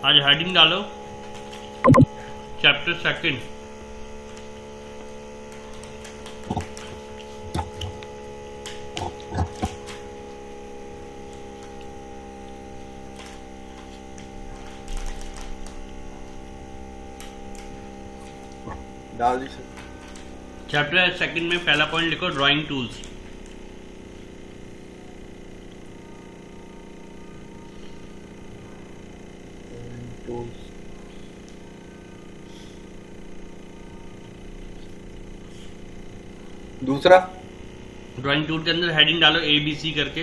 आज हेडिंग डालो chapter second. डाल दी सर। चैप्टर सेकंड में पहला पॉइंट लिखो ड्राइंग टूल्स। दूसरा ड्राइंग टूल के अंदर हेडिंग डालो ABC करके।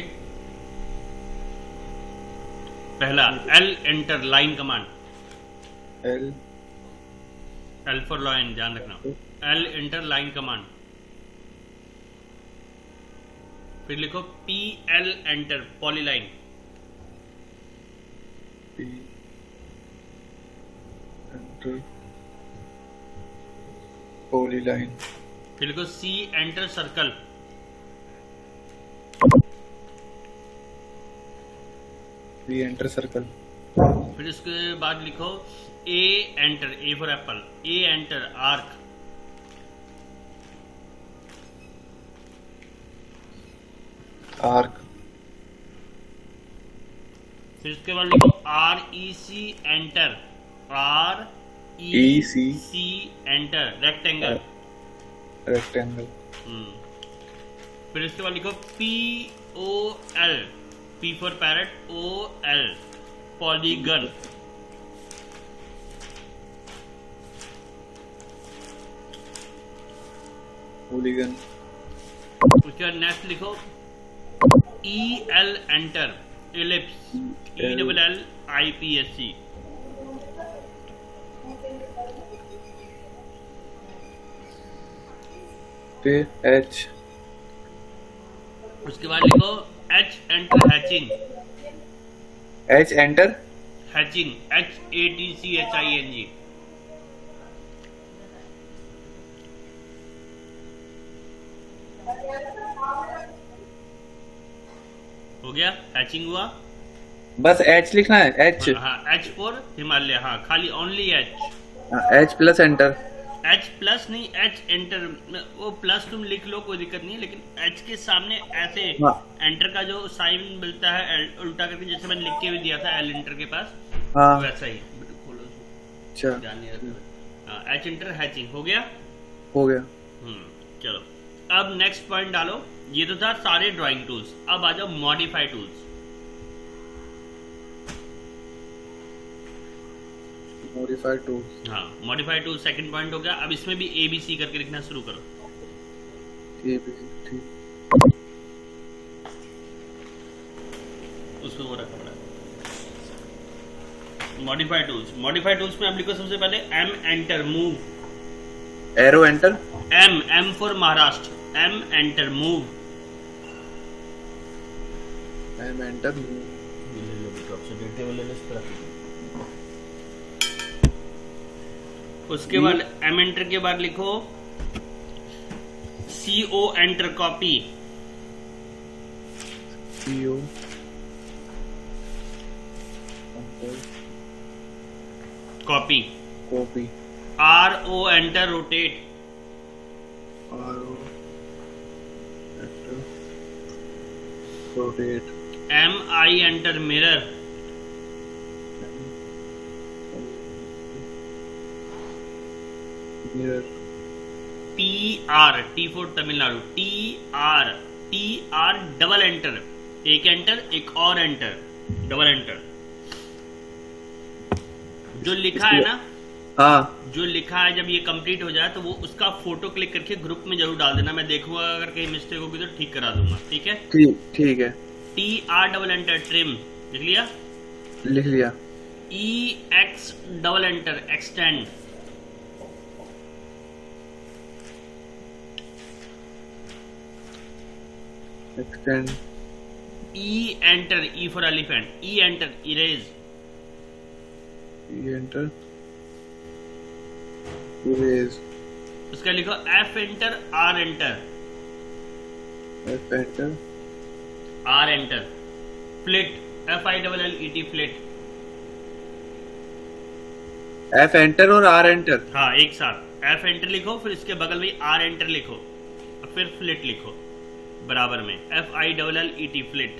पहला L enter line command. L L for line, ध्यान रखना। L enter line command. फिर लिखो PL enter polyline. P enter poly line. फिर लिखो C enter circle. B enter circle. फिर उसके बाद लिखो A enter, A for apple, A enter arc. Arc. फिर उसके बाद लिखो REC enter, REC enter rectangle. Rectangle. फिर इसके बाद लिखो POL, P for parrot, OL polygon. Polygon. उसके बाद नेक्स्ट लिखो EL एंटर इलिप्स, ELLIPSC। फिर एच। उसके बाद लिखो H enter hatching. H enter hatching, HATCHING। हो गया, हैचिंग हुआ। बस एच लिखना है। एच। हाँ, H फॉर हिमालय। हाँ, खाली only H। H plus enter. H plus नहीं, H एंटर। वो प्लस तुम लिख लो, कोई दिक्कत नहीं है, लेकिन H के सामने ऐसे हाँ। एंटर का जो साइन मिलता है उल्टा करके, जैसे मैंने लिख के भी दिया था L एंटर के पास, हाँ। वैसा ही। खोलो उसको, अच्छा ध्यान नहीं रखना। हाँ, H एंटर हैचिंग हो गया। हो गया। चलो अब नेक्स्ट पॉइंट डालो। ये तो था सारे ड्राइंग टूल्स। अब आ जाओ मॉडिफाई टूल्स। Modified tools. हाँ, मॉडिफाई टूल सेकंड पॉइंट हो गया। अब इसमें भी ABC करके लिखना शुरू करो। ठीक। उसको वो रखा पड़ा। Modify tools. मॉडिफाई टूल्स में अब लिखो सबसे पहले M enter move. Arrow enter. M for Maharashtra, M enter move. M enter. उसके बाद M एंटर के बाद लिखो CO enter copy. CO copy. Copy. RO enter rotate. R enter rotate. MI enter mirror. Mirror. TR, T for Tamil Nadu, TR double enter. एक enter, एक और enter, double enter. जो लिखा है ना, हाँ। जो लिखा है, जब ये कंप्लीट हो जाए तो वो उसका फोटो क्लिक करके ग्रुप में जरूर डाल देना। मैं देखूंगा, अगर कहीं मिस्टेक होगी तो ठीक करा दूंगा। ठीक है। ठीक है। TR डबल एंटर ट्रिम, लिख लिया। लिख लिया। EX double enter extend. Extend. E enter, E for elephant, E enter erase. E enter erase. उसका लिखो F enter, R enter, F enter R enter. Fleet, FILLET fleet. F enter और are enter. हाँ एक साथ F enter लिखो, फिर इसके बगल में आर एंटर लिखो, और फिर फ्लिट लिखो बराबर में, FILLET फ्लिट।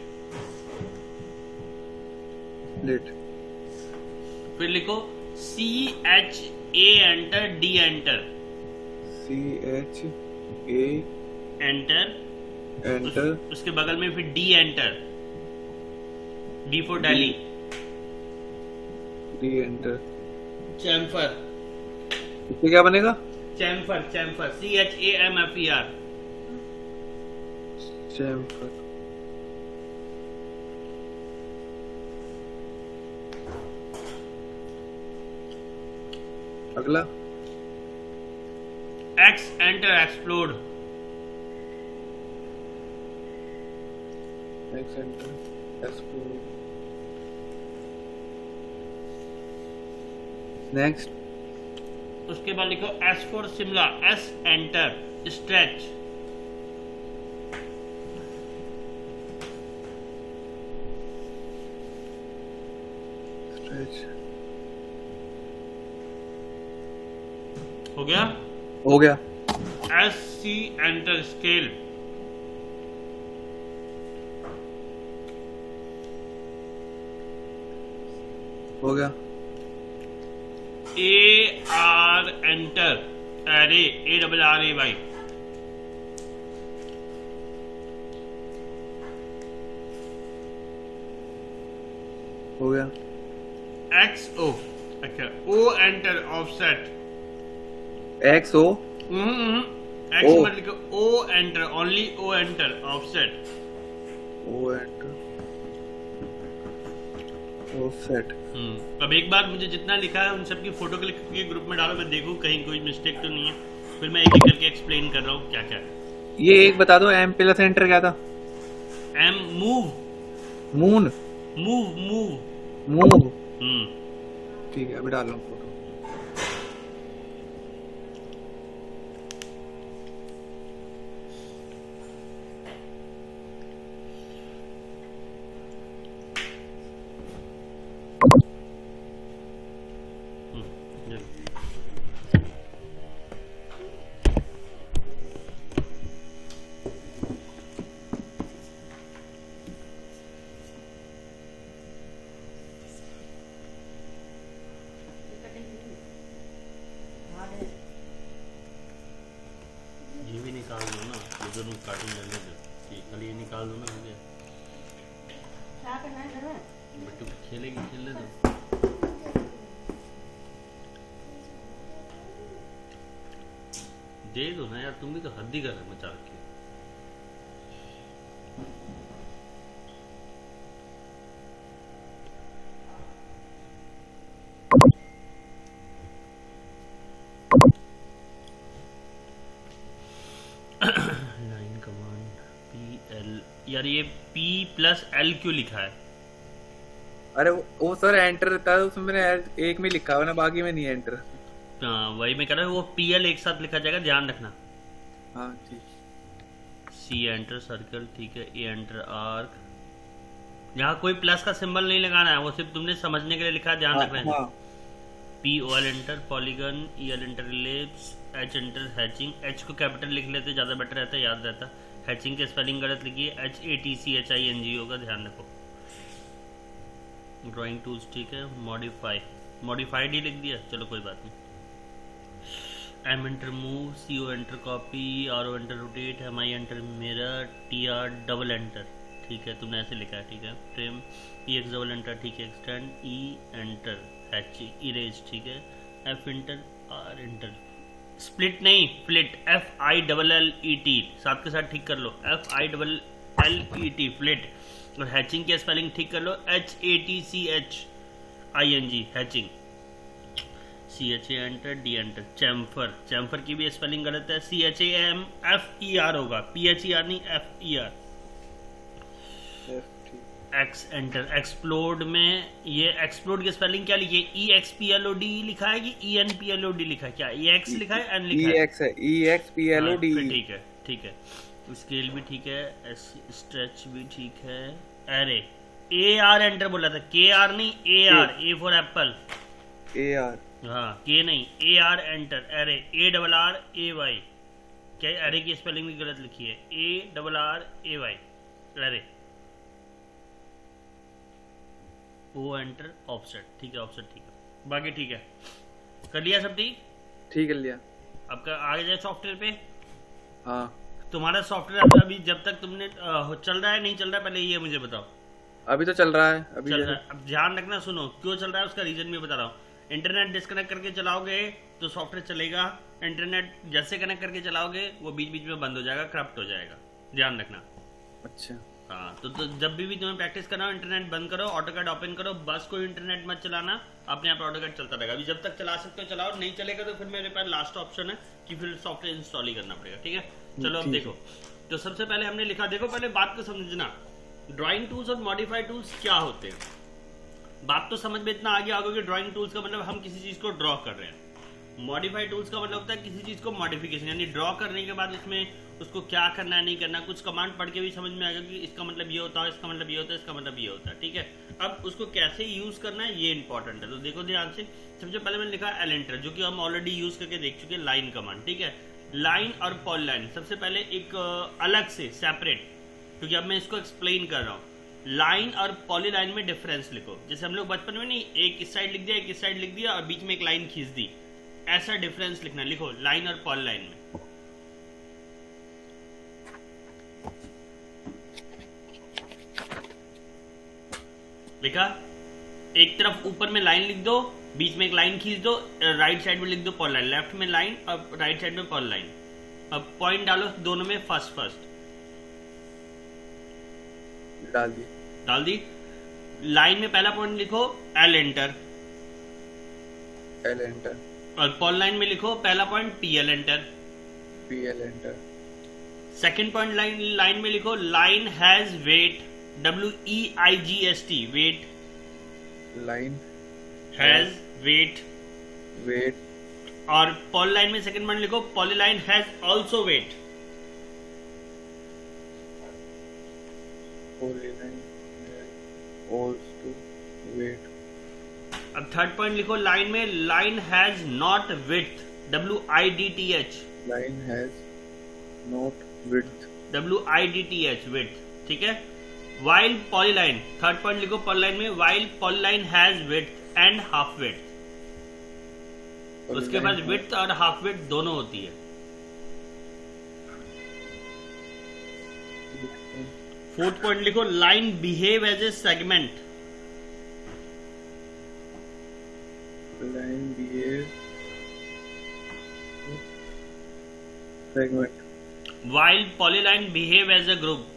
स्प्लिट। फिर लिखो CHA enter D enter. CHA enter, enter. उसके बगल में फिर D enter, D for Delhi. D enter. Chamfer, इससे क्या बनेगा? Chamfer, CHAMFER। चैम्फर। अगला X enter explode. X enter explore. Next उसके बाद लिखो S for Shimla, S enter stretch. Stretch. हो गया। हो गया। SC enter scale. हो गया। AR enter array, ARRAY। हो गया। XO, अच्छा O enter offset. X O. X O। मत लिखो, O enter, only O enter offset. O enter offset. अब एक बार मुझे जितना लिखा है उन सब की फोटो क्लिक करके ग्रुप में डालो, मैं देखूं कहीं कोई मिस्टेक तो नहीं है। फिर मैं एक एक करके एक्सप्लेन कर रहा हूँ क्या क्या है। ये एक बता दो, एम प्लस एंटर क्या था? M move, moon. Move move. Move. हम्म ठीक है, अभी डाल रहा हूँ फोटो। ये लो। ये भी निकाल दो ना, ये दोनों कार्टून रहने दो, ये खाली ये निकाल दो ना मुझे। क्या करना है घर में? बिट्टू खेलेगी, खेलने दो। दे दो ना यार, तुम भी तो हद ही कर रहे मचा के। लाइन कमांड PL, यार ये P+L क्यों लिखा है? अरे वो सर एंटर था, उसमें मैंने एक में लिखा हुआ ना, बाकी में नहीं एंटर। हाँ वही मैं कह रहा हूँ, वो PL एक साथ लिखा जाएगा, ध्यान रखना। हाँ ठीक। C एंटर सर्कल, ठीक है। A enter arc. यहाँ कोई प्लस का सिंबल नहीं लगाना है, वो सिर्फ तुमने समझने के लिए लिखा है, ध्यान रखना है। हाँ। POL enter polygon, EL enter ellipse, H enter hatching. H को कैपिटल लिख लेते ज़्यादा बेटर रहता है, याद रहता। हैचिंग के स्पेलिंग गलत लिखिए, HATCHING होगा, ध्यान रखो। ड्राइंग टूल्स, ठीक है। मॉडिफाई, मॉडिफाइड ही लिख दिया, चलो कोई बात नहीं। M enter move, CO enter copy, RO enter rotate, MI enter mirror, TR double enter, ठीक है, तुमने ऐसे लिखा है, ठीक है। ट्रिम, EX डबल एंटर, ठीक है। Extend, E enter hatch, erase, ठीक है। F enter, R enter, split नहीं फ्लिट, FILLET, साथ के साथ ठीक कर लो, FILLET फ्लिट। और हैचिंग की स्पेलिंग ठीक कर लो, HATCHING hatching. CHA enter, D enter. Chamfer, chamfer की भी स्पेलिंग गलत है, CHAMFER होगा, PHER नहीं, FER। X enter. एक्सप्लोड में ये एक्सप्लोड की स्पेलिंग क्या लिखी है? EXPLOD लिखा है कि ENPLOD लिखा है? क्या EX लिखा है, N लिखा है? EX है, EXPLOD। फिर ठीक है, ठीक है। स्केल भी ठीक है, स्ट्रेच भी ठीक है। एरे, AR एंटर बोला था, KR नहीं, AR, A for apple. AR। हाँ के नहीं, AR एंटर, एरे, ARRAY। क्या एरे की स्पेलिंग भी गलत लिखी है, ARRAY array. O enter offset, ठीक है ऑफसेट ठीक है, बाकी ठीक है, कर लिया सब ठीक। ठीक है लिया। अब का आगे जाए सॉफ्टवेयर पे। हाँ तुम्हारा सॉफ्टवेयर अभी जब तक तुमने चल रहा है नहीं चल रहा है, पहले ये मुझे बताओ। अभी तो चल रहा है अभी चल रहा है, अब ध्यान रखना, सुनो क्यों चल रहा है उसका रीजन भी बता रहा हूँ। इंटरनेट डिस्कनेक्ट करके चलाओगे तो सॉफ्टवेयर चलेगा, इंटरनेट जैसे कनेक्ट करके चलाओगे वो बीच बीच में बंद हो जाएगा, करप्ट हो जाएगा, ध्यान रखना। अच्छा हाँ तो जब भी तुम्हें प्रैक्टिस करना हो इंटरनेट बंद करो, ऑटोकैड ओपन करो, बस कोई इंटरनेट मत चलाना, अपने आप ऑटोकैड चलता रहेगा। अभी जब तक चला सकते हो चलाओ, नहीं चलेगा तो फिर मेरे पास लास्ट ऑप्शन है कि फिर सॉफ्टवेयर इंस्टॉल ही करना पड़ेगा, ठीक है। चलो अब देखो, तो सबसे पहले हमने लिखा, देखो पहले बात को समझना, ड्राइंग टूल्स और मॉडिफाई टूल्स क्या होते हैं। बात तो समझ में इतना आ गया होगा कि ड्राइंग टूल्स का मतलब हम किसी चीज को ड्रॉ कर रहे हैं, मॉडिफाई टूल्स का मतलब होता है किसी चीज को मॉडिफिकेशन, यानी ड्रॉ करने के बाद उसमें उसको क्या करना है नहीं करना, कुछ कमांड पढ़ के भी समझ में आएगा कि इसका मतलब ये होता है, इसका मतलब ये होता है, इसका मतलब ये होता है, ठीक है। अब उसको कैसे यूज करना है ये इंपॉर्टेंट है, तो देखो ध्यान से। सबसे पहले मैंने लिखा एलेंटर, जो कि हम ऑलरेडी यूज करके देख चुके हैं, लाइन कमांड, ठीक है। लाइन और पॉलीलाइन, सबसे पहले एक अलग से सेपरेट, क्योंकि अब मैं इसको एक्सप्लेन कर रहा हूँ। लाइन और पॉलीलाइन में डिफरेंस लिखो, जैसे हम लोग बचपन में नहीं एक इस साइड लिख दिया एक इस साइड लिख दिया और बीच में एक लाइन खींच दी, ऐसा डिफरेंस लिखना, लिखो लाइन और पॉलीलाइन में। लिखा, एक तरफ ऊपर में लाइन लिख दो, बीच में एक लाइन खींच दो, राइट साइड में लिख दो पॉलीलाइन, लेफ्ट में लाइन और राइट साइड में पॉलीलाइन। अब पॉइंट डालो दोनों में, फर्स्ट डाल दी। लाइन में पहला पॉइंट लिखो एल एंटर, और पॉलीलाइन में लिखो पहला point PL enter. Second point line में लिखो line has weight, WEIGST, weight, line has weight. और पॉलीलाइन में सेकंड पॉइंट लिखो पॉलीलाइन हैज आल्सो वेट, अब थर्ड पॉइंट लिखो लाइन में line has not width, WIDTH, line has not width, WIDTH, width, ठीक है। वाइल पॉलीलाइन, थर्ड पॉइंट लिखो polyline में while polyline has width and half width, उसके बाद विड्थ और हाफ विड्थ दोनों होती है। फोर्थ पॉइंट लिखो line behave as a segment, line behave segment, while polyline behave as a group,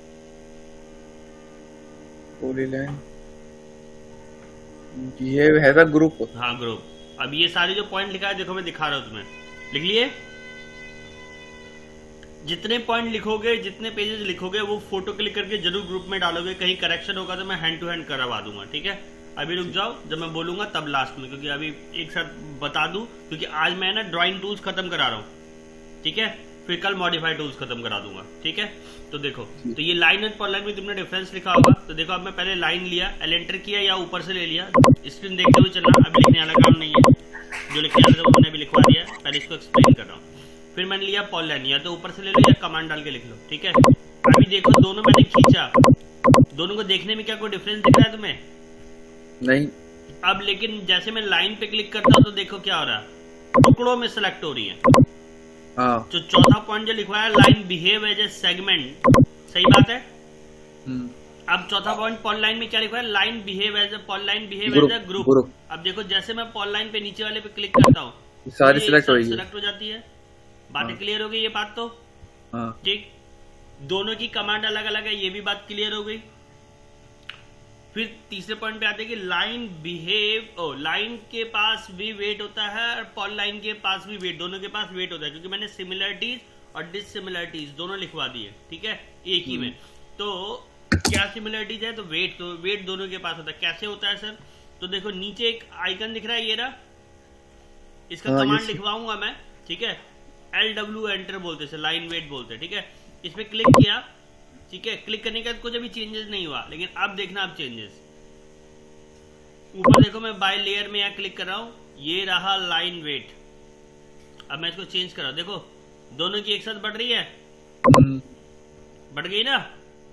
polyline behave as a group, हाँ group. अब ये सारे जो पॉइंट लिखा है देखो मैं दिखा रहा हूं तुम्हें, लिख लिए। जितने पॉइंट लिखोगे, जितने पेजेस लिखोगे, वो फोटो क्लिक करके जरूर ग्रुप में डालोगे, कहीं करेक्शन होगा तो मैं हैंड टू हैंड करवा दूंगा, ठीक है। अभी रुक जाओ, जब मैं बोलूंगा तब लास्ट में, क्योंकि अभी एक साथ बता दूं, क्योंकि आज मैं ना ड्राइंग टूल्स खत्म करा रहा हूँ, ठीक है, फिर कल मॉडिफाई टूल्स खत्म करा दूंगा, ठीक है। तो देखो, तो ये लाइन और पॉलीलाइन में तुमने डिफरेंस लिखा होगा, तो देखो अब मैं पहले लाइन लिया, एलेंटर किया या ऊपर से ले लिया, स्क्रीन देखते हुए चलना, अभी लिखने वाला काम नहीं है, जो लिखने वाला था वो मैंने भी लिखवा दिया, पहले इसको एक्सप्लेन कर रहा हूँ। फिर मैंने लिया पॉलीलाइन, या तो ऊपर से ले लो या कमांड डाल के लिख लो, ठीक है। अभी देखो दोनों मैंने खींचा, दोनों को देखने में क्या कोई डिफरेंस दिख रहा है तुम्हें? नहीं। अब लेकिन जैसे मैं लाइन पे क्लिक करता हूँ तो देखो क्या हो रहा है, टुकड़ों में सिलेक्ट हो रही है। हाँ। तो चौथा पॉइंट जो लिखवाया line behave as a segment, सही बात है। अब चौथा पॉइंट पॉलीलाइन में क्या लिखा है, line behave as a group. अब देखो जैसे मैं पॉलीलाइन पे नीचे वाले पे क्लिक करता हूँ, सारी सिलेक्ट हो जाती है। बातें क्लियर हो गई ये बात तो, ठीक। दोनों की कमांड अलग अलग है, ये भी बात क्लियर हो गई। फिर तीसरे पॉइंट पे आते हैं कि लाइन बिहेव, लाइन के पास भी वेट होता है और पॉलीलाइन के पास भी वेट, दोनों के पास वेट होता है, क्योंकि मैंने सिमिलरिटीज और डिससिमिलरिटीज दोनों लिखवा दिए, ठीक है, एक ही में। तो क्या सिमिलरिटीज है, तो वेट दोनों के पास होता है। कैसे होता है सर, तो देखो नीचे एक आइकन दिख रहा है, ये रहा, इसका कमांड लिखवाऊंगा मैं, ठीक है। LW एंटर बोलते हैं, लाइन वेट बोलते हैं, ठीक है। इस पे क्लिक किया, ठीक है, क्लिक करने के बाद कुछ अभी चेंजेस नहीं हुआ, लेकिन अब देखना अब चेंजेस। ऊपर देखो मैं बाय लेयर में यहाँ क्लिक कर रहा हूँ, ये रहा लाइन वेट। अब मैं इसको चेंज कर रहा हूं, देखो दोनों की एक साथ बढ़ रही है, बढ़ गई ना।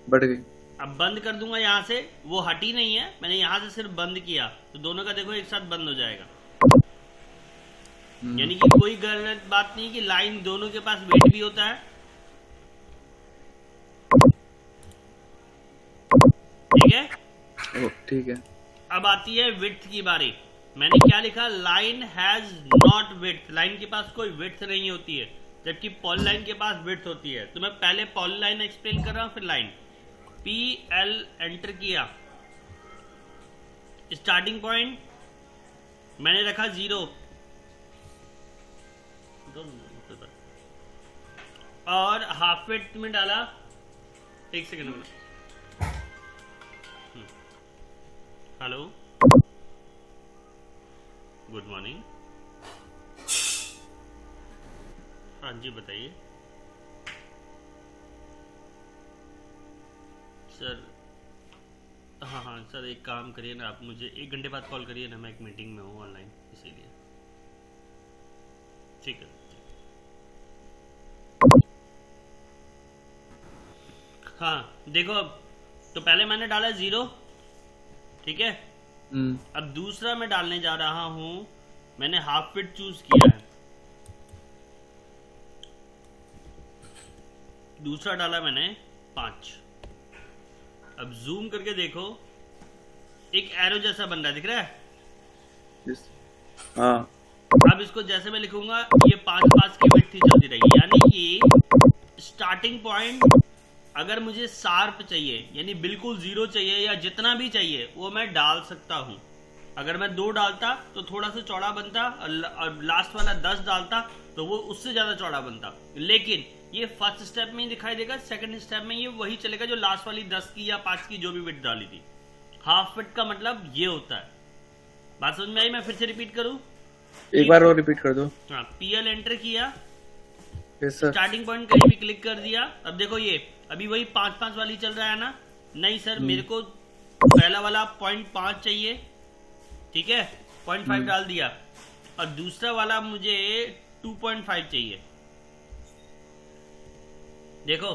बढ़ गई। अब बंद कर दूंगा यहाँ से, वो हटी नहीं है, मैंने यहाँ से सिर्फ बंद किया तो दोनों का देखो एक साथ बंद हो जाएगा। यानी कि कोई गलत बात नहीं कि लाइन दोनों के पास वेट भी होता है। ठीक है, ठीक है। अब आती है विड्थ की बारी। मैंने क्या लिखा, line has not width, line के पास कोई विड्थ नहीं होती है, जबकि पॉली लाइन के पास विड्थ होती है। तो मैं पहले पॉली लाइन एक्सप्लेन कर रहा हूं, फिर लाइन। पी एल एंटर किया, स्टार्टिंग पॉइंट मैंने रखा 0, और हाफ वेट में डाला, एक सेकेंड में। Hello, good morning. हाँ जी बताइए सर। हाँ हाँ सर, एक काम करिए ना, आप मुझे 1 घंटे बाद कॉल करिए ना, मैं एक मीटिंग में हूँ ऑनलाइन, इसीलिए। ठीक है। हाँ देखो, अब तो पहले मैंने डाला 0, ठीक है। अब दूसरा मैं डालने जा रहा हूं, मैंने हाफ फिट चूज किया है, दूसरा डाला मैंने 5। अब जूम करके देखो, एक एरो जैसा बन रहा है, दिख रहा है? हाँ। अब इसको जैसे मैं लिखूंगा, ये 5 की विड्थ ही चलती रहेगी। यानी कि स्टार्टिंग पॉइंट अगर मुझे शार्प चाहिए, यानी बिल्कुल 0 चाहिए या जितना भी चाहिए, वो मैं डाल सकता हूं। अगर मैं 2 डालता तो थोड़ा सा चौड़ा बनता, और लास्ट वाला 10 डालता तो वो उससे ज्यादा चौड़ा बनता। लेकिन ये फर्स्ट स्टेप में ही दिखाई देगा, सेकंड स्टेप में ये वही चलेगा जो लास्ट वाली 10 की या 5 की जो भी विड्थ डाली थी। हाफ फिट का मतलब ये होता है। बात समझ में आई? मैं फिर से रिपीट करूं, एक बार और रिपीट कर दो। हाँ, पीएल एंटर किया, यस सर। स्टार्टिंग पॉइंट कहीं भी क्लिक कर दिया। अब देखो ये अभी वही 5 वाली चल रहा है ना? नहीं सर, मेरे को पहला वाला 0.5 चाहिए, ठीक है, 0.5 डाल दिया, और दूसरा वाला मुझे 2.5 चाहिए। देखो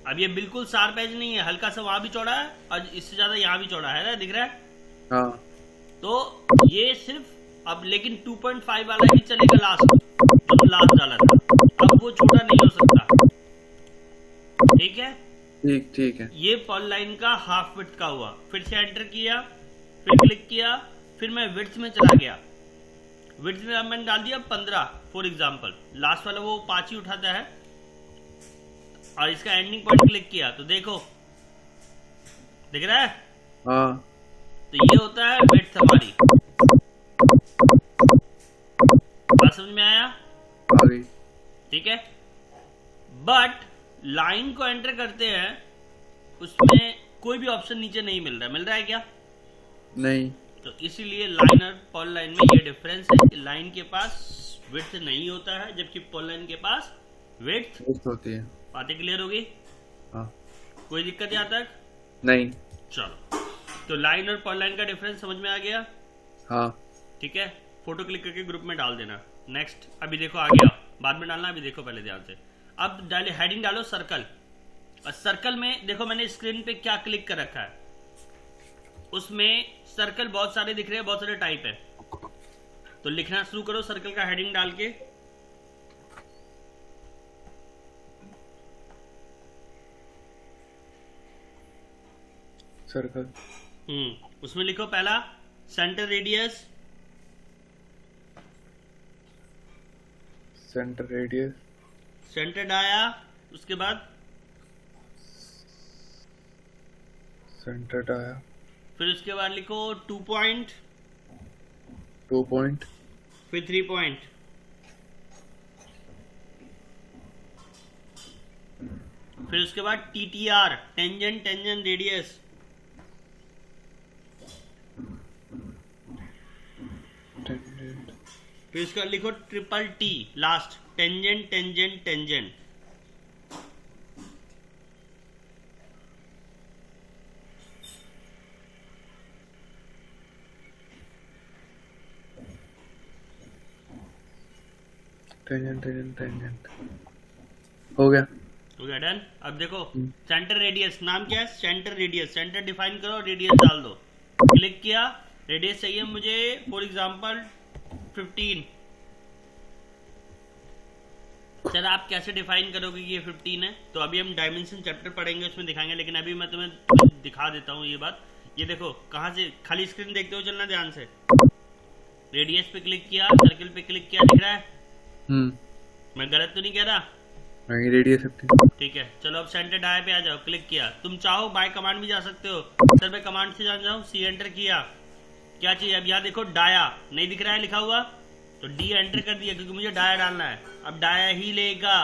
अब ये बिल्कुल शार्प एज नहीं है, हल्का सा वहां भी चौड़ा है और इससे ज्यादा यहाँ भी चौड़ा है ना, दिख रहा है? हाँ। तो ये सिर्फ अब लेकिन 2.5 वाला ही चलेगा लास्ट, जो लास्ट डाला था। अब वो छोटा नहीं हो सकता, ठीक है? ठीक है। ये पॉल लाइन का हाफ विड्थ का हुआ। फिर से एंटर किया, फिर क्लिक किया, फिर मैं विड्थ में चला गया। विड्थ में अब मैंने डाल दिया 15 फॉर एग्जांपल, लास्ट वाला वो 5 ही उठाता है, और इसका एंडिंग पॉइंट क्लिक किया तो देखो, दिख रहा है? हाँ। तो ये होता है विड्थ हमारी। बात समझ में आया? आ गई। ठीक है। बट लाइन को एंटर करते हैं, उसमें कोई भी ऑप्शन नीचे नहीं मिल रहा है। मिल रहा है क्या? नहीं। तो इसीलिए लाइन और पॉल लाइन में ये डिफरेंस है कि लाइन के पास विड्थ नहीं होता है, जबकि पॉल लाइन के पास विड्थ होती है। बातें क्लियर होगी? हाँ। कोई दिक्कत यहाँ तक? नहीं। चलो, तो लाइन और पॉल लाइन का डिफरेंस समझ में आ गया? हाँ। ठीक है, फोटो क्लिक करके ग्रुप में डाल देना। नेक्स्ट, अभी देखो आ गया, बाद में डालना, अभी देखो पहले ध्यान से। अब डाले हेडिंग डालो सर्कल, और सर्कल में देखो मैंने स्क्रीन पे क्या क्लिक कर रखा है, उसमें सर्कल बहुत सारे दिख रहे हैं, बहुत सारे टाइप है। तो लिखना शुरू करो सर्कल का हेडिंग डाल के। सर्कल। उसमें लिखो पहला centre radius, centre radius, centre dia, उसके बाद सेंटर डाया, फिर उसके बाद लिखो 2 पॉइंट, 2 पॉइंट, फिर 3 पॉइंट, फिर उसके बाद TTR, टेंजेंट टेंजेंट रेडियस, फिर उसका लिखो TTT last, tangent tangent tangent. Tangent हो गया। हो गया डन। अब देखो हम्म। सेंटर रेडियस, नाम क्या है? Centre radius. सेंटर डिफाइन करो, रेडियस डाल दो। क्लिक किया, रेडियस चाहिए मुझे फॉर एग्जांपल 15। सर आप कैसे डिफाइन करोगे कि ये 15 है? तो अभी हम डायमेंशन चैप्टर पढ़ेंगे, उसमें दिखाएंगे, लेकिन अभी मैं तुम्हें दिखा देता हूँ ये बात। ये देखो कहाँ से, खाली स्क्रीन देखते हो चलना ध्यान से। रेडियस पे क्लिक किया, सर्किल पे क्लिक किया, दिख रहा है? मैं गलत तो नहीं कह रहा? नहीं, रेडियस 15। ठीक है, चलो अब सेंटर डाया पे आ जाओ। क्लिक किया, तुम चाहो बाय कमांड भी जा सकते हो। सर मैं कमांड से जान जाऊँ, सी एंटर किया, क्या चाहिए? अब यहाँ देखो डाया नहीं दिख रहा है लिखा हुआ, तो डी एंटर कर दिया क्योंकि मुझे डाया डालना है। अब डाया ही लेगा,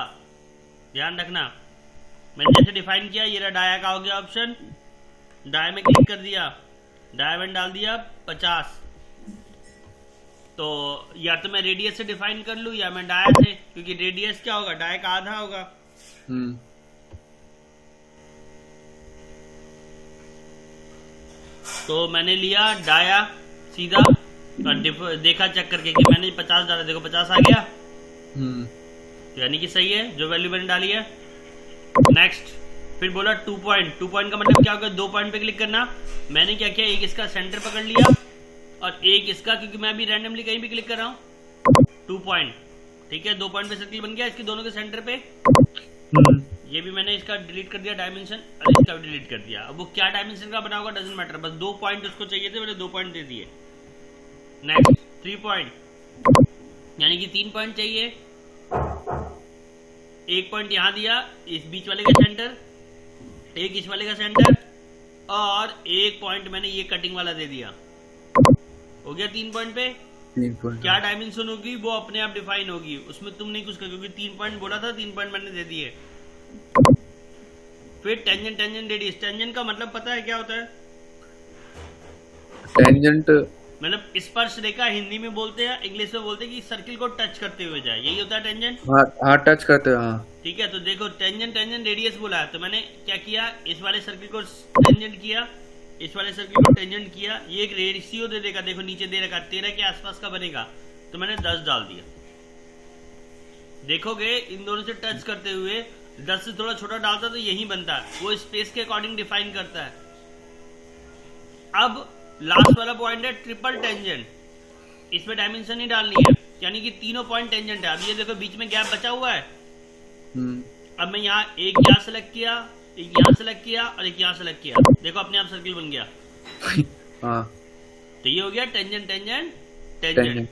ध्यान रखना। मैंने जैसे डिफाइन किया, ये रहा डाया का हो गया ऑप्शन। डाया में क्लिक कर दिया, डाया में डाल दिया 50। तो या तो मैं रेडियस से डिफाइन कर लूं या मैं डाया से, क्योंकि रेडियस क्या होगा? डाया का आधा होगा। तो मैंने लिया डाया सीधा और देखा चेक करके कि मैंने 50 डाला, देखो 50 आ गया। तो यानी कि सही है जो वैल्यू मैंने डाली है। नेक्स्ट, फिर बोला 2 पॉइंट। 2 पॉइंट का मतलब क्या होगा? 2 पॉइंट पे क्लिक करना। मैंने क्या किया, एक इसका सेंटर पकड़ लिया और एक इसका, क्योंकि मैं अभी रैंडमली कहीं भी क्लिक कर रहा हूँ। 2 पॉइंट, ठीक है, 2 पॉइंट पे सर्किल बन गया इसके दोनों के सेंटर पे। ये भी मैंने इसका डिलीट कर दिया डायमेंशन, और इसका भी डिलीट कर दिया। अब वो क्या डायमेंशन का बना होगा डजंट मैटर, बस 2 पॉइंट उसको चाहिए थे, मैंने 2 पॉइंट दे दिए। नेक्स्ट 3 पॉइंट, यानी कि 3 पॉइंट चाहिए। 1 पॉइंट यहां दिया, इस बीच वाले का सेंटर, एक इस वाले का सेंटर, और 1 पॉइंट मैंने ये कटिंग वाला दे दिया। हो गया 3 पॉइंट पे। 3 पॉइंट क्या डायमेंशन होगी वो अपने आप डिफाइन होगी, उसमें तुम नहीं कुछ कर, क्योंकि 3 पॉइंट बोला था, 3 पॉइंट मैंने दे दिए। फिर टेंजेंट, टेंजेंट रेडियस। टेंजेंट का मतलब पता है क्या होता है? टेंजेंट मतलब स्पर्श रेखा हिंदी में बोलते हैं, इंग्लिश में बोलते हैं कि सर्किल को टच करते हुए जाए, यही होता है टेंजेंट। हाँ टच करते हैं, हाँ। ठीक है, तो देखो टेंजेंट, टेंजेंट रेडियस बोला है, तो मैंने क्या किया, इस वाले सर्किल को टेंजेंट किया, इस वाले सर्किल को टेंजेंट किया। ये एक रेशियो दे देगा, देखो नीचे दे रखा 13 के आसपास का बनेगा, तो मैंने 10 डाल दिया। देखोगे इन दोनों से टच करते हुए 10 से थोड़ा छोटा डालता तो यही बनता है, वो स्पेस के अकॉर्डिंग डिफाइन करता है। अब लास्ट वाला पॉइंट है ट्रिपल टेंजेंट, इसमें डायमेंशन नहीं डालनी है, यानी कि तीनों पॉइंट टेंजेंट है। अब ये देखो बीच में गैप बचा हुआ है। अब मैं यहाँ एक यहाँ सेलेक्ट किया, एक यहाँ सेलेक्ट किया और एक यहाँ सेलेक्ट किया, देखो अपने आप सर्किल बन गया। हाँ। तो ये हो गया टेंजेंट, टेंजेंट, टेंजेंट।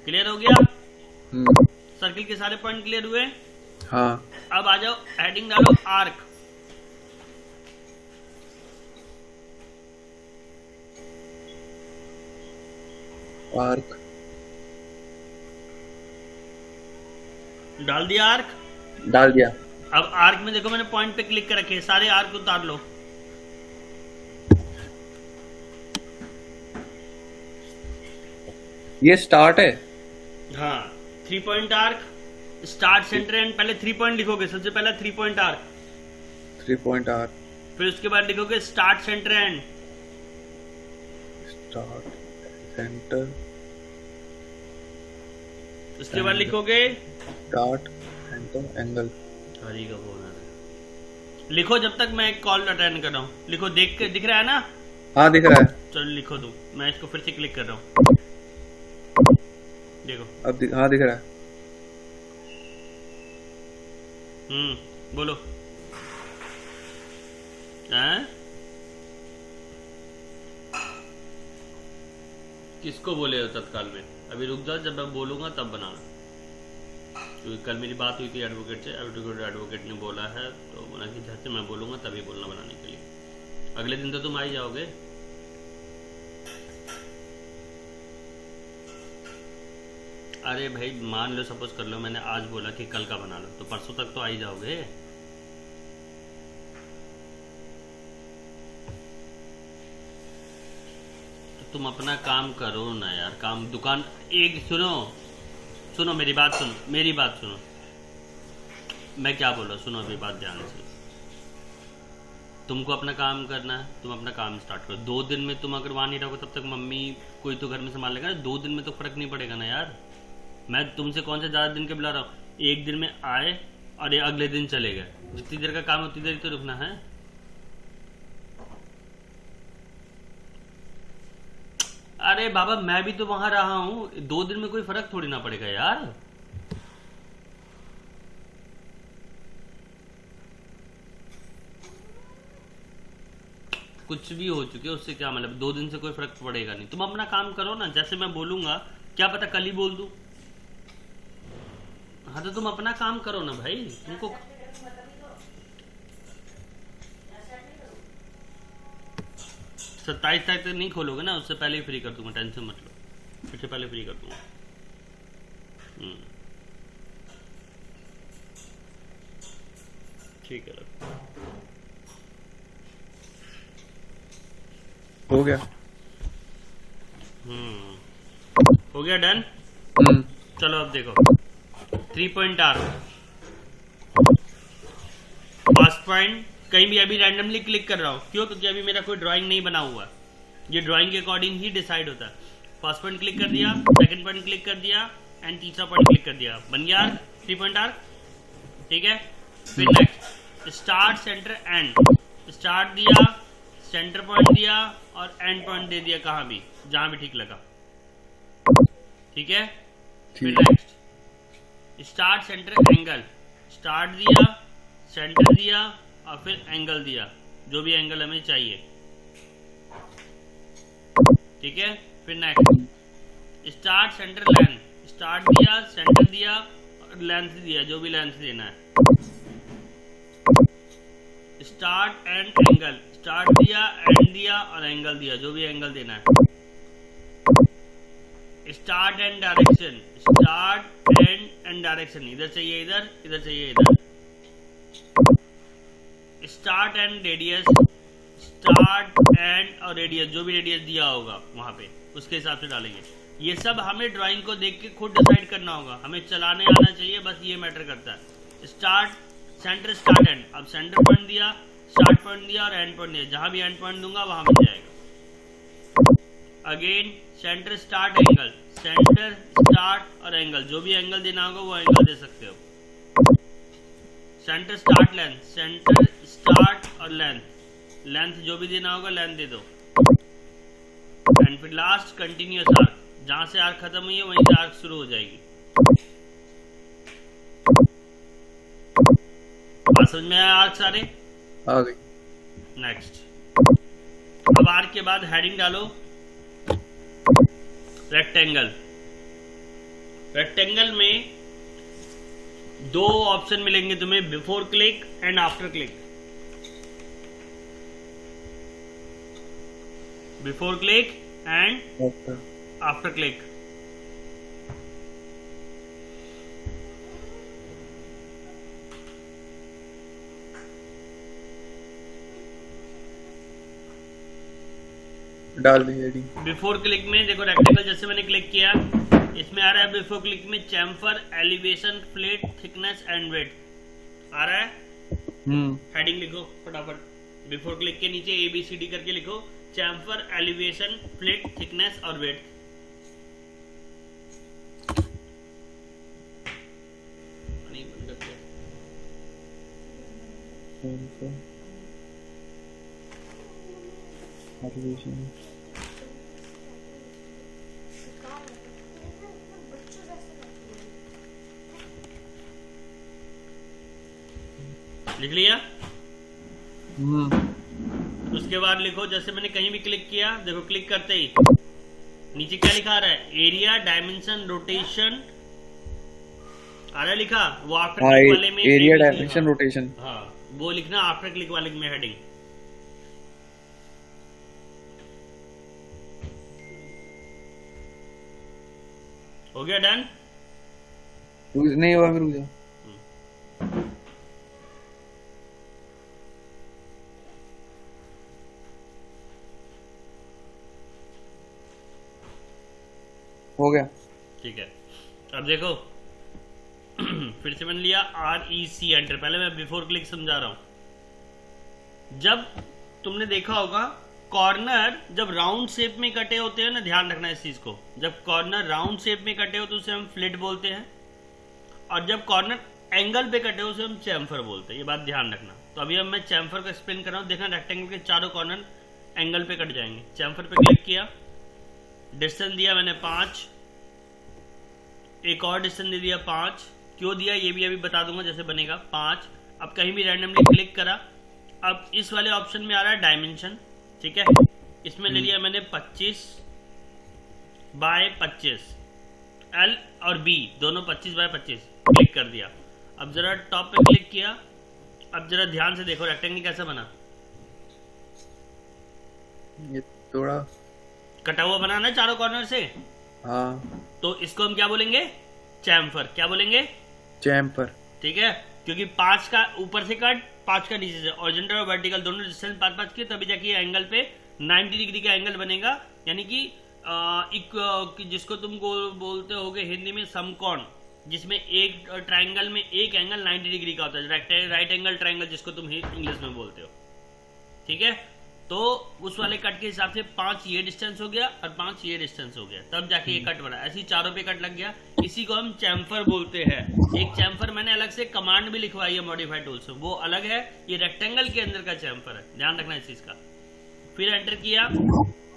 क्लियर हो गया? सर्किल के सारे पॉइंट क्लियर हुए? हाँ। अब आ जाओ, हेडिंग डालो आर्क। आर्क डाल दिया आर्क? डाल दिया। अब आर्क में देखो मैंने पॉइंट पे क्लिक कर रखे, सारे आर्क उतार लो। ये स्टार्ट है? हाँ, 3 point arc, start, centre, and. पहले 3 पॉइंट लिखोगे, सबसे पहला 3 पॉइंट आर्क। 3 point arc. फिर उसके बाद लिखोगे start, centre, and. Start, centre, उसके बाद लिखोगे स्टार्ट, सेंटर, एंगल। हरी का फोन आ रहा है, लिखो जब तक मैं एक कॉल अटेंड कर रहा हूँ। लिखो, देख के दिख रहा है ना? हाँ दिख रहा है। चलो लिखो तुम, मैं इसको फिर से क्लिक कर रहा हूँ, देखो। अब हाँ दिख रहा है। बोलो। हैं? किसको बोले हो तत्काल में? अभी रुक जाओ, जब मैं बोलूंगा तब बनाना, क्योंकि कल मेरी बात हुई थी एडवोकेट से। एडवोकेट ने बोला है, तो बोला कि जैसे मैं बोलूंगा तभी बोलना बनाने के लिए। अगले दिन तो तुम आ ही जाओगे। अरे भाई मान लो, सपोज कर लो मैंने आज बोला कि कल का बना लो, तो परसों तक तो आ ही जाओगे। तो तुम अपना काम करो ना यार, काम दुकान। एक सुनो मेरी बात सुनो। मैं क्या बोल रहा हूँ, सुनो अभी बात ध्यान से। तुमको अपना काम करना है, तुम अपना काम स्टार्ट करो। 2 दिन में तुम अगर वहां नहीं रहोगे तब तक मम्मी कोई तो घर में संभाल लेगा। 2 दिन में तो फर्क नहीं पड़ेगा ना यार। मैं तुमसे कौन से ज्यादा दिन के बुला रहा हूँ? एक दिन में आए और ये अगले दिन चले गए। जितनी देर का काम उतनी देर तो रुकना है। अरे बाबा मैं भी तो वहां रहा हूँ, 2 दिन में कोई फर्क थोड़ी ना पड़ेगा यार। कुछ भी हो चुके उससे क्या मतलब, 2 दिन से कोई फर्क पड़ेगा नहीं। तुम अपना काम करो ना, जैसे मैं बोलूंगा क्या पता कल ही बोल दूं। हाँ तो तुम अपना काम करो ना भाई, तुमको 27 तारीख तक नहीं खोलोगे ना, उससे पहले ही फ्री कर दूंगा, टेंशन मत लो, उससे पहले फ्री कर दूंगा। ठीक है रख। हो गया। हो गया डन। चलो अब देखो 3 पॉइंट आर्क, फर्स्ट पॉइंट कहीं भी अभी रैंडमली क्लिक कर रहा हूँ, क्यों? क्योंकि अभी मेरा कोई ड्राइंग नहीं बना हुआ, ये ड्राइंग के अकॉर्डिंग ही डिसाइड होता है। फर्स्ट पॉइंट क्लिक कर दिया, सेकंड पॉइंट क्लिक कर दिया एंड तीसरा पॉइंट क्लिक कर दिया, बन गया 3 पॉइंट आर्क। ठीक है, फिर next start centre and, start दिया, सेंटर पॉइंट दिया और एंड पॉइंट दे दिया, कहाँ भी जहां भी ठीक लगा। ठीक है, फिर next start centre angle, start दिया, सेंटर दिया और फिर एंगल दिया, जो भी एंगल हमें चाहिए। ठीक है, फिर next start centre length, start दिया, सेंटर दिया और लेंथ दिया, जो भी लेंथ देना है। स्टार्ट एंड एंगल, स्टार्ट दिया, एंड दिया और एंगल दिया, जो भी एंगल देना है। Start and direction, start and direction, इधर चाहिए इधर, इधर चाहिए इधर। Start and radius, start and और रेडियस, जो भी रेडियस दिया होगा वहां पे उसके हिसाब से डालेंगे। ये सब हमें ड्राइंग को देख के खुद डिसाइड करना होगा, हमें चलाने आना चाहिए, बस ये मैटर करता है। स्टार्ट सेंटर, स्टार्ट एंड, अब सेंटर पॉइंट दिया, स्टार्ट पॉइंट दिया और एंड पॉइंट दिया, जहां भी एंड पॉइंट दूंगा वहां मिल जाएगा। Again centre start angle, centre start और एंगल, जो भी एंगल देना होगा वो एंगल दे सकते हो। Centre start length, centre start और लेंथ, लेंथ जो भी देना होगा लेंथ दे दो। एंड फिर लास्ट कंटिन्यूअस आर्क, जहां से आर्क खत्म हुई है वहीं से आर्क शुरू हो जाएगी। बात समझ में आया? आर्क सारे आ गई। नेक्स्ट, अब आर्क के बाद हेडिंग डालो रेक्टेंगल। रेक्टेंगल में 2 ऑप्शन मिलेंगे तुम्हें, before click and after click. Before click and after click. डाल दी हेडिंग। बिफोर क्लिक में देखो रेक्टेंगल जैसे मैंने क्लिक किया, इसमें आ रहा है बिफोर क्लिक में chamfer, elevation, plate, thickness and weight आ रहा है। हेडिंग लिखो फटाफट, बिफोर क्लिक के नीचे ABCD करके लिखो, चैम्फर, एलिवेशन, प्लेट, थिकनेस और वेट। लिख लिया? उसके बाद लिखो, जैसे मैंने कहीं भी क्लिक किया, देखो क्लिक करते ही नीचे क्या लिखा आ रहा है, एरिया, डायमेंशन, रोटेशन आ रहा है लिखा, वो आफ्टर क्लिक वाले में एरिया, डायमेंशन, रोटेशन, हाँ वो लिखना आफ्टर क्लिक वाले में हेडिंग। हो गया डन? नहीं हुआ फिर रुक जा। हो गया। ठीक है, अब देखो फिर से मैंने लिया REC एंटर। पहले मैं बिफोर क्लिक समझा रहा हूं। जब तुमने देखा होगा कॉर्नर जब राउंड शेप में कटे होते हैं ना, ध्यान रखना इस चीज को, जब कॉर्नर राउंड शेप में कटे हो तो उसे हम फ्लिट बोलते हैं, और जब कॉर्नर एंगल पे कटे हो उसे हम चैम्फर बोलते हैं। ये बात ध्यान रखना। तो अभी अब मैं चैम्फर को एक्सप्लेन कर रहा हूँ। देखना रेक्टेंगल के चारों कॉर्नर एंगल पे कट जाएंगे। चैम्फर पे क्लिक किया, डिस्टेंस दिया मैंने 5, एक और डिस्टेंस दे दिया 5। क्यों दिया ये भी अभी बता दूंगा जैसे बनेगा 5। अब कहीं भी रैंडमली क्लिक करा, अब इस वाले ऑप्शन में आ रहा है डायमेंशन, ठीक है। इसमें ले लिया मैंने 25 बाय 25, एल और बी दोनों 25 बाय 25 क्लिक कर दिया। अब जरा टॉप पे क्लिक किया, अब जरा ध्यान से देखो रेक्टेंगल कैसा बना, ये थोड़ा कटा हुआ बना ना चारों कॉर्नर से। हाँ, तो इसको हम क्या बोलेंगे, चैम्फर। क्या बोलेंगे, चैम्फर। ठीक है, क्योंकि 5 का ऊपर से कट, 5 का नीचे से, हॉरिजॉन्टल और वर्टिकल दोनों डिस्टेंस 5-5 की, तभी जाके एंगल पे 90 डिग्री का एंगल बनेगा। यानी कि जिसको तुम बोलते होगे हिंदी में समकोण, जिसमें एक ट्रायंगल में एक एंगल 90 डिग्री का होता है, राइट एंगल ट्रायंगल जिसको तुम इंग्लिश में बोलते हो, ठीक है। तो उस वाले कट के हिसाब से 5 ये डिस्टेंस हो गया और 5 ये डिस्टेंस हो गया, तब जाके ये कट बना। ऐसे ही चारों पे कट लग गया, इसी को हम चैम्फर बोलते हैं। एक चैम्फर मैंने अलग से कमांड भी लिखवाई है मॉडिफाई टूल से, वो अलग है, ये रेक्टेंगल के अंदर का चैम्फर है, ध्यान रखना इस चीज का। फिर एंटर किया,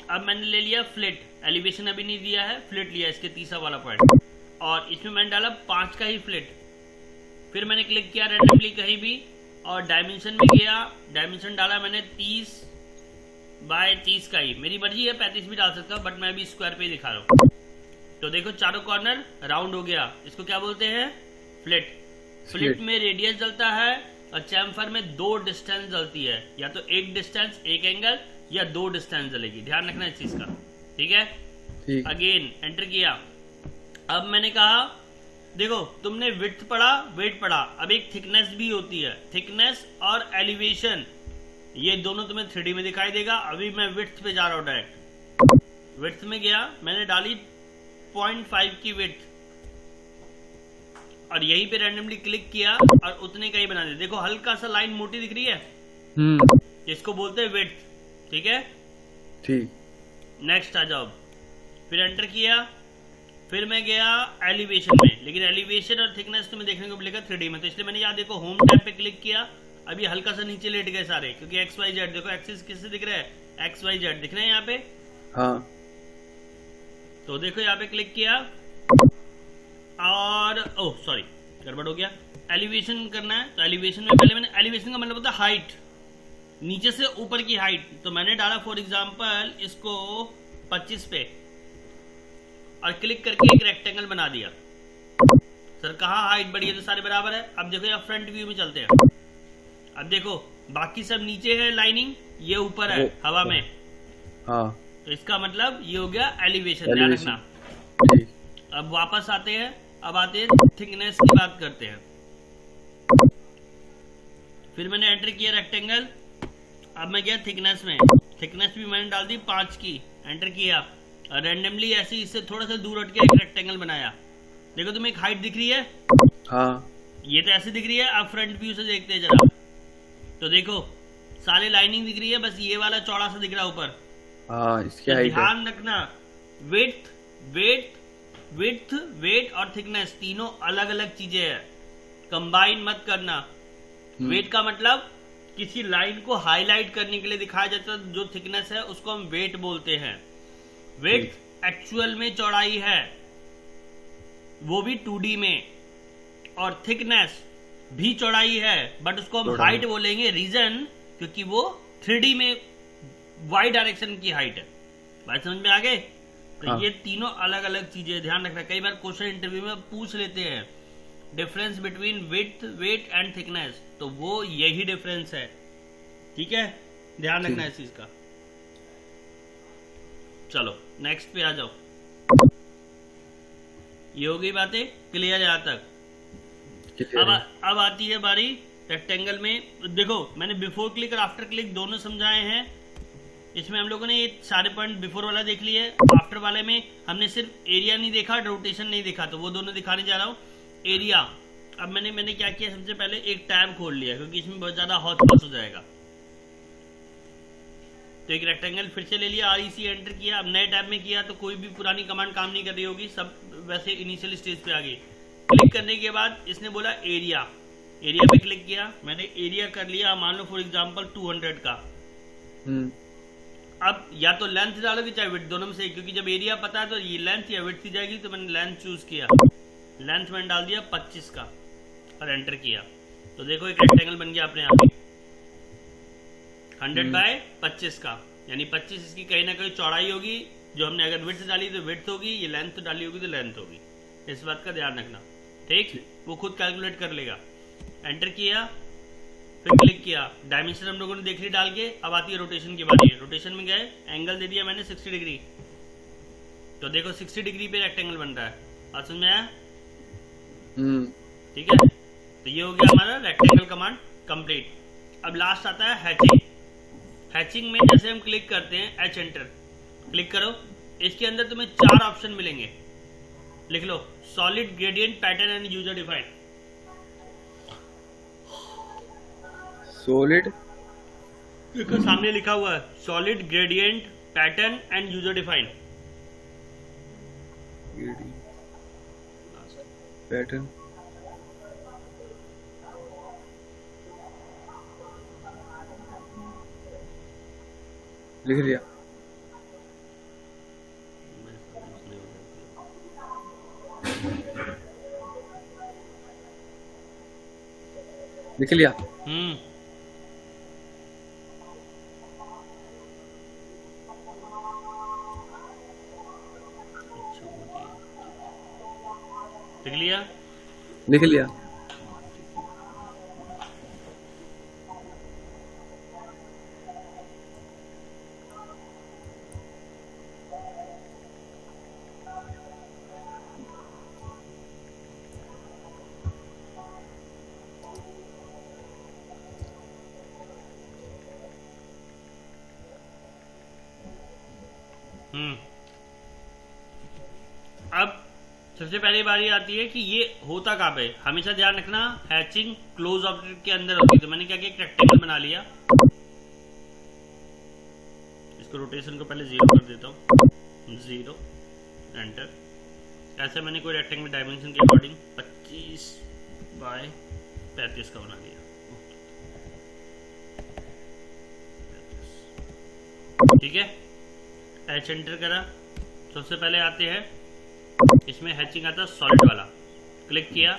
अब मैंने ले लिया फ्लिट, एलिवेशन अभी नहीं दिया है, फ्लिट लिया इसके तीसरा वाला पॉइंट, और इसमें मैंने डाला 5 का ही फ्लिट। फिर मैंने क्लिक किया रैंडमली कहीं भी, और डायमेंशन में गया, डायमेंशन डाला मैंने 30 बाय 30 का ही, मेरी मर्जी है 35 भी डाल सकता हूँ, बट मैं अभी स्क्वायर पे ही दिखा रहा हूँ। तो देखो चारों कॉर्नर राउंड हो गया, इसको क्या बोलते हैं, फ्लिट। फ्लिट में रेडियस जलता है और चैम्फर में 2 डिस्टेंस जलती है, या तो एक डिस्टेंस एक एंगल, या 2 डिस्टेंस जलेगी, ध्यान रखना इस चीज का, ठीक है। अगेन एंटर किया, अब मैंने कहा देखो तुमने विड्थ पढ़ा, वेट पढ़ा, अब एक थिकनेस भी होती है, थिकनेस और एलिवेशन, ये दोनों तुम्हें 3D में दिखाई देगा। अभी मैं विड्थ पे जा रहा हूँ डायरेक्ट। विड्थ में गया, मैंने डाली 0.5 की विड्थ, और यहीं पे रैंडमली क्लिक किया और उतने का ही बना दिया। देखो हल्का सा लाइन मोटी दिख रही है, इसको बोलते हैं विड्थ, ठीक है। ठीक, नेक्स्ट आ जाओ। फिर एंटर किया, फिर मैं गया एलिवेशन में, लेकिन एलिवेशन और थिकनेस तुम्हें देखने को मिलेगा 3D में, तो इसलिए मैंने यहाँ देखो होम टैब पे क्लिक किया। अभी हल्का सा नीचे लेट गए सारे, क्योंकि एक्स वाई जेड, देखो एक्सिस किससे दिख रहा है, एक्स वाई जेड दिख रहे हैं यहाँ पे। हाँ, तो देखो यहाँ पे क्लिक किया, और ओह सॉरी गड़बड़ हो गया। एलिवेशन करना है, तो एलिवेशन में पहले मैंने, एलिवेशन का मतलब होता है हाइट, नीचे से ऊपर की हाइट, तो मैंने डाला फॉर एग्जांपल इसको 25 पे, और क्लिक करके एक रेक्टेंगल बना दिया। सर कहाँ हाइट बढ़ी है, तो सारे बराबर है। अब देखो यहाँ फ्रंट व्यू में चलते हैं, अब देखो बाकी सब नीचे है लाइनिंग, ये ऊपर है हवा में, हाँ, तो इसका मतलब ये हो गया एलिवेशन, ध्यान रखना। ठीक, अब वापस आते हैं, अब आते हैं थिकनेस की बात करते हैं। फिर मैंने एंटर किया रेक्टेंगल, अब मैं गया थिकनेस में, थिकनेस भी मैंने डाल दी 5 की, एंटर किया, और रैंडमली ऐसे इससे थोड़ा सा दूर हट के एक रेक्टेंगल बनाया। देखो तुम्हें एक हाइट दिख रही है, हाँ, ये तो ऐसे दिख रही है, अब फ्रंट व्यू से देखते हैं जरा, तो देखो सारे लाइनिंग दिख रही है, बस ये वाला चौड़ा सा दिख रहा है ऊपर। हाँ, इसकी तो हाइट है। ध्यान रखना, विड्थ वेट विड्थ वेट और थिकनेस तीनों अलग अलग चीजें हैं, कंबाइन मत करना। वेट का मतलब किसी लाइन को हाईलाइट करने के लिए दिखाया जाता है, जो थिकनेस है उसको हम वेट बोलते हैं। वेट एक्चुअल में चौड़ाई है, वो भी 2D में, और थिकनेस भी चौड़ाई है, बट उसको हम हाइट बोलेंगे, रीजन क्योंकि वो 3D में वाई डायरेक्शन की हाइट है। बात समझ में आ गए? तो हाँ। ये तीनों अलग अलग चीजें ध्यान रखना। कई बार क्वेश्चन इंटरव्यू में पूछ लेते हैं difference between width weight and thickness, तो वो यही डिफरेंस है, ठीक है, ध्यान रखना इस चीज का। चलो नेक्स्ट पे आ जाओ। ये हो गई बातें क्लियर यहाँ तक। अब आती है बारी रेक्टेंगल में। देखो मैंने बिफोर क्लिक और आफ्टर क्लिक दोनों समझाए हैं। इसमें हम लोगों ने ये सारे पॉइंट बिफोर वाला देख लिए, आफ्टर वाले में हमने सिर्फ एरिया नहीं देखा, रोटेशन नहीं देखा, तो वो दोनों दिखाने जा रहा हूँ। एरिया, अब मैंने क्या किया, सबसे पहले एक टैब खोल लिया क्योंकि इसमें बहुत ज्यादा हॉट हो जाएगा। तो एक रेक्टेंगल फिर से ले लिया, REC एंटर किया। अब नए टैब में किया तो कोई भी पुरानी कमांड काम नहीं कर रही होगी, सब वैसे इनिशियल स्टेज पे आ गई। क्लिक करने के बाद इसने बोला एरिया, एरिया पे क्लिक किया, मैंने एरिया कर लिया, मान लो फॉर एग्जांपल 200 का। अब या तो लेंथ डालोगे चाहे विड्थ, दोनों में से, क्योंकि जब एरिया पता है तो ये लेंथ या विड्थ ही जाएगी, तो मैंने लेंथ चूज किया, लेंथ मैंने डाल दिया 25 का और एंटर किया। तो देखो एक रेक्टेंगल बन गया अपने आप ही 100 बाय 25 का, यानी 25 इसकी कहीं ना कहीं चौड़ाई होगी, जो हमने अगर विड्थ डाली तो विड्थ होगी, ये लेंथ डाली होगी तो लेंथ होगी। इस बात का ध्यान रखना, ठीक। वो खुद कैलकुलेट कर लेगा। एंटर किया, फिर क्लिक किया, डायमेंशन हम लोगों ने देख ली डाल के। अब आती है रोटेशन की बारी। रोटेशन में गए, एंगल दे दिया मैंने 60 डिग्री, तो देखो 60 डिग्री पे रेक्टेंगल बन रहा है। बात समझ में आया? ठीक है, तो ये हो गया हमारा रेक्टेंगल कमांड कंप्लीट। अब लास्ट आता है हैचिंग। हैचिंग में जैसे हम क्लिक करते हैं, एच एंटर क्लिक करो, इसके अंदर तुम्हें 4 ऑप्शन मिलेंगे, लिख लो, solid, gradient, pattern and user defined. Solid, देखो सामने लिखा हुआ है solid, gradient, pattern and user defined. Pattern, लिख लिया। लिख लिया। लिख लिया। लिख लिया। अब सबसे पहली बारी आती है कि ये होता कहाँ पे। हमेशा ध्यान रखना हैचिंग क्लोज ऑब्जेक्ट के अंदर होती है। तो मैंने क्या किया, एक रेक्टेंगल बना लिया, इसको रोटेशन को पहले 0 कर देता हूँ, 0 एंटर। ऐसे मैंने कोई रेक्टेंगल डायमेंशन के अकॉर्डिंग 25 बाय 35 का बना लिया, ठीक है। एच एंटर करा। सबसे पहले आते हैं, इसमें हैचिंग आता है सॉलिड वाला, क्लिक किया,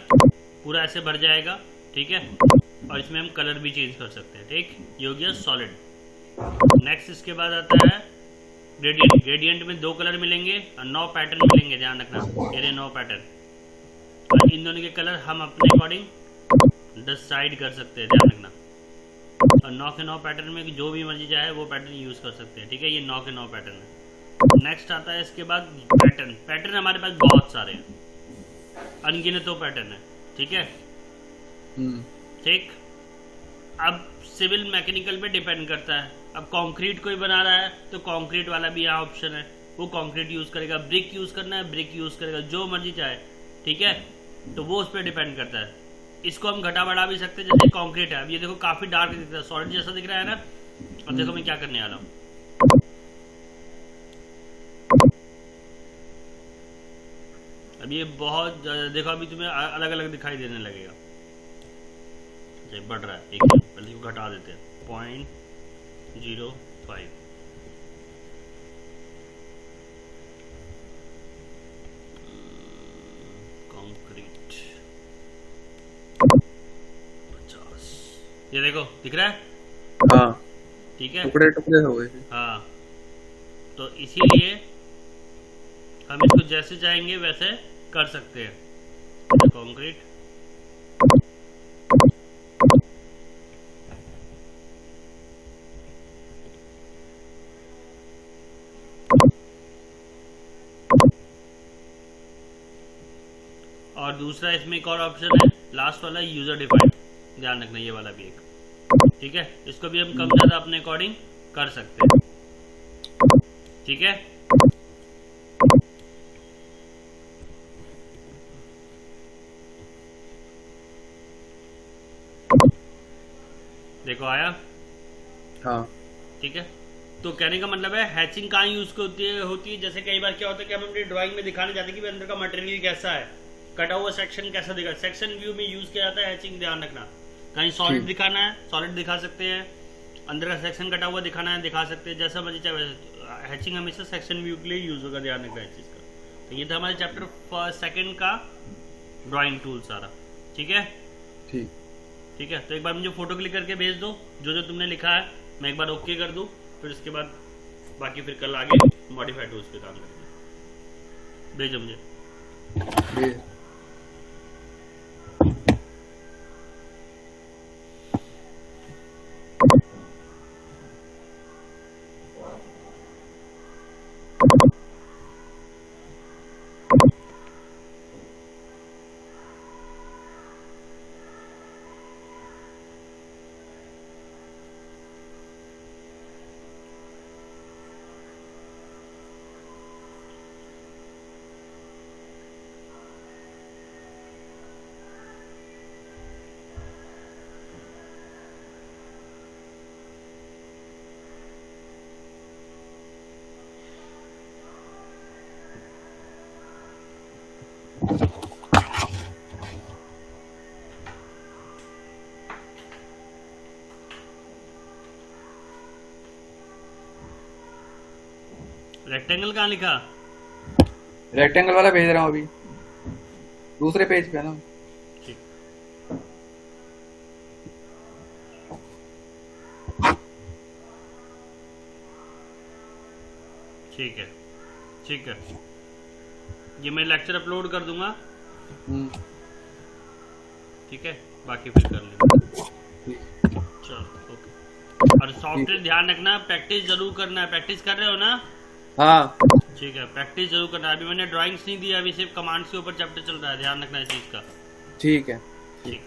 पूरा ऐसे भर जाएगा, ठीक है। और इसमें हम कलर भी चेंज कर सकते हैं, ठीक। ये हो गया सॉलिड। नेक्स्ट इसके बाद आता है ग्रेडियंट। ग्रेडियंट में 2 कलर मिलेंगे और 9 पैटर्न मिलेंगे, ध्यान रखना, ये 9 पैटर्न। और इन दोनों के कलर हम अपने अकॉर्डिंग डिसाइड कर सकते हैं, ध्यान रखना। और 9 के 9 पैटर्न में जो भी मर्जी चाहे वो पैटर्न यूज कर सकते हैं, ठीक है। ये 9 के 9 पैटर्न है। नेक्स्ट आता है इसके बाद पैटर्न। पैटर्न हमारे पास बहुत सारे हैं, अनगिनतों पैटर्न है, ठीक है, ठीक। अब सिविल मैकेनिकल पे डिपेंड करता है। अब कंक्रीट कोई बना रहा है तो कंक्रीट वाला भी यहाँ ऑप्शन है, वो कंक्रीट यूज करेगा। ब्रिक यूज करना है, ब्रिक यूज करेगा, जो मर्जी चाहे, ठीक है। तो वो उस पर डिपेंड करता है। इसको हम घटा बढ़ा भी सकते हैं, जैसे कंक्रीट है। अब ये देखो काफी डार्क दिख रहा है, सॉलिड जैसा दिख रहा है ना। अब देखो मैं क्या करने वाला हूँ, अब ये बहुत देखो, अभी तुम्हें अलग अलग दिखाई देने लगेगा, बढ़ रहा है। एक पहले इसको घटा देते हैं, 0.05। कंक्रीट 50, ये देखो दिख रहा है, हाँ, ठीक है, टुकड़े टुकड़े हो गए। हाँ, तो इसीलिए हम इसको जैसे चाहेंगे वैसे कर सकते हैं। कंक्रीट और दूसरा इसमें एक और ऑप्शन है, लास्ट वाला यूजर डिफाइंड, ध्यान रखना, ये वाला भी एक, ठीक है। इसको भी हम कम ज्यादा अपने अकॉर्डिंग कर सकते हैं, ठीक है। देखो आया, हाँ, ठीक है। तो कहने का मतलब है हैचिंग कहाँ यूज होती है जैसे कई बार क्या होता है कि हम अपनी ड्राइंग में दिखाने जाते हैं कि अंदर का मटेरियल कैसा है, कटा हुआ सेक्शन कैसा दिखा, सेक्शन व्यू में यूज किया जाता है हैचिंग, ध्यान रखना। कहीं सॉलिड ठीक। दिखाना है सॉलिड दिखा सकते हैं, अंदर का सेक्शन कटा हुआ दिखाना है दिखा सकते हैं, जैसा मर्जी चाहे वैसे। हैचिंग हमेशा सेक्शन व्यू के लिए यूज होगा, ध्यान रखना इस चीज का। तो ये था हमारे चैप्टर सेकंड का ड्राइंग टूल सारा, ठीक है। ठीक। ठीक है, तो एक बार मुझे फोटो क्लिक करके भेज दो जो जो तुमने लिखा है, मैं एक बार ओके कर दूं, फिर उसके बाद बाकी फिर कल आगे मॉडिफाई टूल्स पे काम करेंगे। भेजो मुझे। ये रेक्टेंगल कहाँ लिखा? रेक्टेंगल वाला भेज रहा हूँ अभी, दूसरे पेज पे है ना। ठीक, ठीक है, ठीक है। ये मैं लेक्चर अपलोड कर दूंगा, हम्म, ठीक है, बाकी फिर कर लेंगे। ठीक। चलो ओके। और सॉफ्टवेयर ध्यान रखना, प्रैक्टिस जरूर करना है। प्रैक्टिस कर रहे हो ना? हाँ ठीक है, प्रैक्टिस जरूर करना है। अभी मैंने ड्राइंग्स नहीं दिया, अभी सिर्फ कमांड्स के ऊपर चैप्टर चल रहा है, ध्यान रखना इस चीज का। ठीक है। ठीक।